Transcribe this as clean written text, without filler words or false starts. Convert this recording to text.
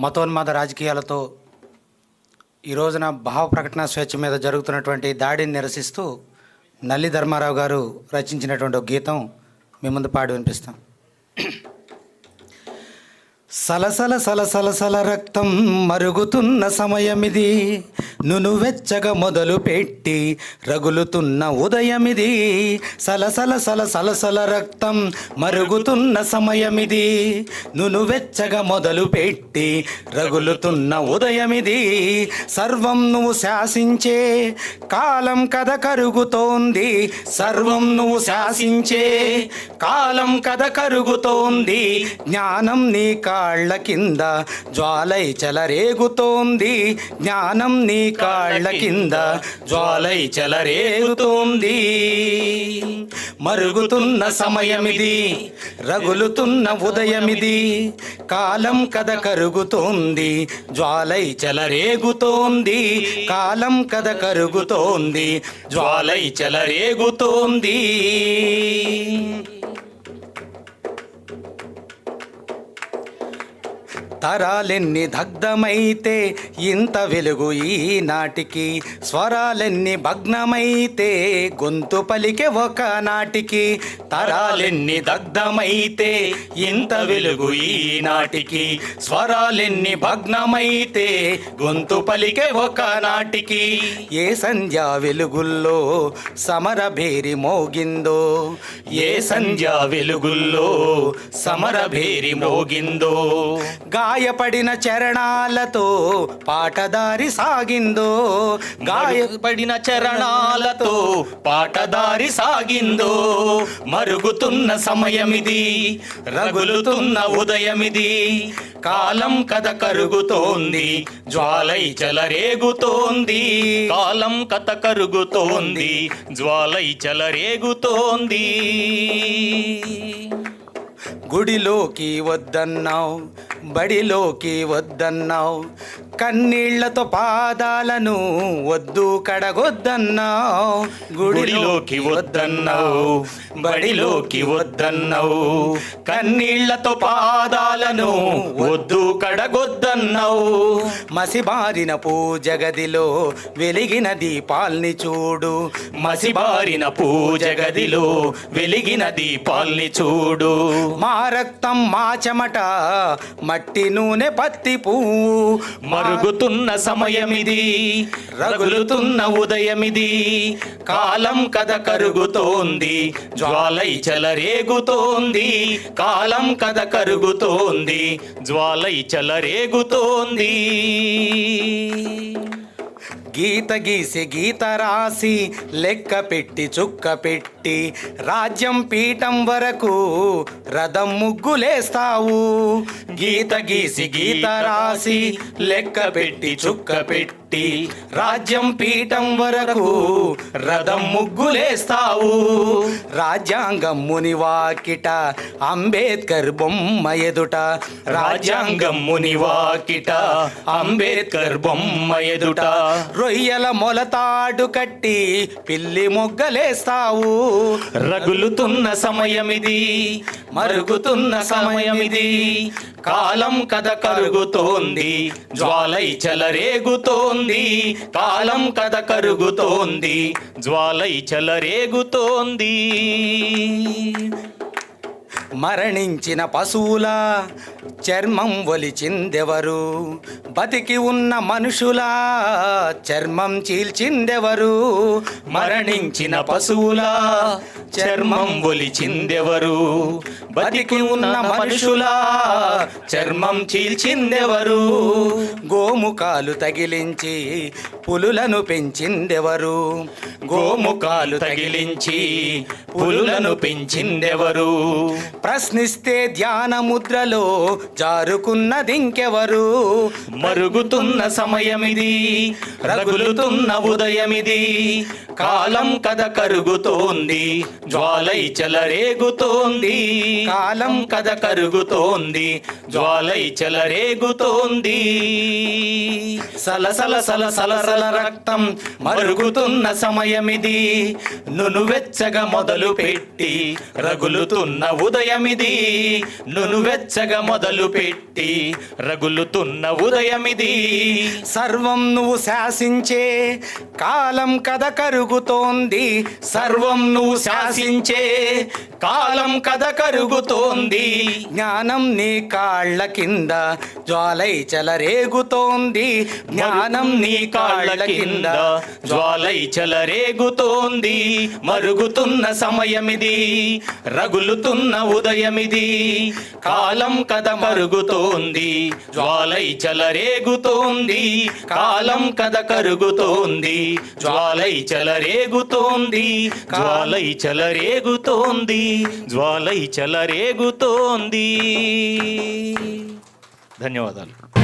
మతోన్మాద రాజకీయాలతో ఈ రోజున భావ ప్రకటన స్వేచ్ఛ మీద జరుగుతున్నటువంటి దాడిని నిరసిస్తూ నల్లి ధర్మారావు గారు రచించినటువంటి ఒక గీతం మీ ముందు పాడి వినిపిస్తాం. సలసల సలసల సల రక్తం మరుగుతున్న సమయమిది, నునువెచ్చగా మొదలు పెట్టి రగులుతున్న ఉదయమిది. సలసల సల సలసల రక్తం మరుగుతున్న సమయమిది, నునువెచ్చగా మొదలు పెట్టి రగులుతున్న ఉదయమిది. సర్వం నువ్వు శాసించే కాలం కథ కరుగుతోంది, సర్వం నువ్వు శాసించే కాలం కథ కరుగుతోంది. జ్ఞానం నీ కాళ్ళ కింద జ్వాలై చెలరేగుతోంది, జ్ఞానం నీ కాళ్ళ కింద జ్వాలై చెలరేగుతోంది. మరుగుతున్న సమయమిది, రగులుతున్న ఉదయమిది. కాలం కథ కరుగుతోంది, జ్వాలై చెలరేగుతోంది. కాలం కథ కరుగుతోంది, జ్వాలై చెలరేగుతోంది. తరాలెన్ని దగ్ధమైతే ఇంత వెలుగు ఈనాటికి, స్వరాలెన్ని భగ్నమైతే గొంతు పలికే ఒకనాటికి. తరాలెన్ని దగ్ధమైతే ఇంత వెలుగు ఈనాటికి, స్వరాలెన్ని భగ్నమైతే గొంతు పలికే ఒకనాటికి. ఏ సంధ్యా వెలుగుల్లో సమరభేరి మోగిందో, ఏ సంధ్యా వెలుగుల్లో సమరభేరి మోగిందో. గాయపడిన చరణాలతో పాటదారి సాగిందో, గాయపడిన చరణాలతో పాటదారి సాగిందో. మరుగుతున్న సమయమిది, రగులుతున్న ఉదయమిది. కాలం కథ కరుగుతోంది, జ్వాలై చెలరేగుతోంది. కాలం కథ కరుగుతోంది, జ్వాలై చెలరేగుతోంది. గుడిలోకి వద్దన్నావు, బడిలోకి వద్దన్నావు, కన్నీళ్లతో పాదాలను వద్దు కడగొద్దన్నావు. గుడిలోకి వద్దన్నావు, బడిలోకి వద్దన్నావు, కన్నీళ్లతో పాదాలను వద్దు కడగొద్దన్నావు. మసిబారిన పూజ గదిలో వెలిగిన దీపాల్ని చూడు, మసిబారిన పూజ గదిలో వెలిగిన దీపాల్ని చూడు. మా రక్తం మా చెమట మట్టి నూనె పత్తి పువ్వు. మరుగుతున్న సమయమిది, రగులుతున్న ఉదయమిది. కాలం కథ కరుగుతోంది, జ్వాలై చెలరేగుతోంది. కాలం కథ కరుగుతోంది, జ్వాలై చెలరేగుతోంది. గీత గీసి గీత రాసి లెక్క పెట్టి చుక్క పెట్టి రాజ్యం పీఠం వరకు రథం ముగ్గులేస్తావు. గీత గీసి గీత రాసి లెక్క పెట్టి చుక్క పెట్టి రాజ్యం పీఠం వరకు రథం ముగ్గులేస్తావు. రాజ్యాంగం మునివాకిట అంబేద్కర్ బొమ్మ ఎదుట, రాజ్యాంగం మునివాకిట అంబేద్కర్ బొమ్మ ఎదుట రొయ్యల మొలతాడు కట్టి పిల్లి మొగ్గలేస్తావు. రగులుతున్న సమయమిది, మరుగుతున్న సమయమిది. కాలం కథ కరుగుతోంది, జ్వాలై చెలరేగుతోంది. కాలం కథ కరుగుతోంది, జ్వాలై చెలరేగుతోంది. మరణించిన పశువుల చర్మం ఒలిచిందెవరు, బతికి ఉన్న మనుషుల చర్మం చీల్చిందెవరు. మరణించిన పశువుల చర్మం ఒలిచిందెవరు, బతికి ఉన్న మనుషుల చర్మం చీల్చిందెవరు. గోముఖాలు తగిలించి పులులను పెంచిందెవరు, గోముఖాలు తగిలించి పులులను పెంచిందెవరు. ప్రశ్నిస్తే ధ్యాన ముద్రలో జారుకున్నదింకెవరు. మరుగుతున్న సమయమిది, రగులుతున్న ఉదయమిది. కాలం కథ కరుగుతోంది, జ్వాలై చెలరేగుతోంది. కాలం కథ కరుగుతోంది, జ్వాలై చెలరేగుతోంది. సలసల సల సలసల రక్తం మరుగుతున్న సమయమిది, నునువెచ్చగా మొదలు పెట్టి రగులుతున్న ఉదయం ఉదయమిది, నునువెచ్చగా మొదలు పెట్టి రగులుతున్న ఉదయమిది. సర్వం నువ్వు శాసించే కాలం కథ కరుగుతోంది, సర్వం నువ్వు శాసించే కాలం కథ కరుగుతోంది. జ్ఞానం నీ కాళ్ళ కింద జ్వాలై చెలరేగుతోంది, జ్ఞానం నీ కాళ్ళ కింద జ్వాలై చెలరేగుతోంది. మరుగుతున్న సమయమిది, రగులుతున్న ఉదయమిది. కాలం కథ మరుగుతోంది, జ్వాలై చెలరేగుతోంది. కాలం కథ కరుగుతోంది, జ్వాలై చెలరేగుతోంది. జ్వాలై చెలరేగుతోంది, జ్వాలై చెలరేగుతోంది. ధన్యవాదాలు.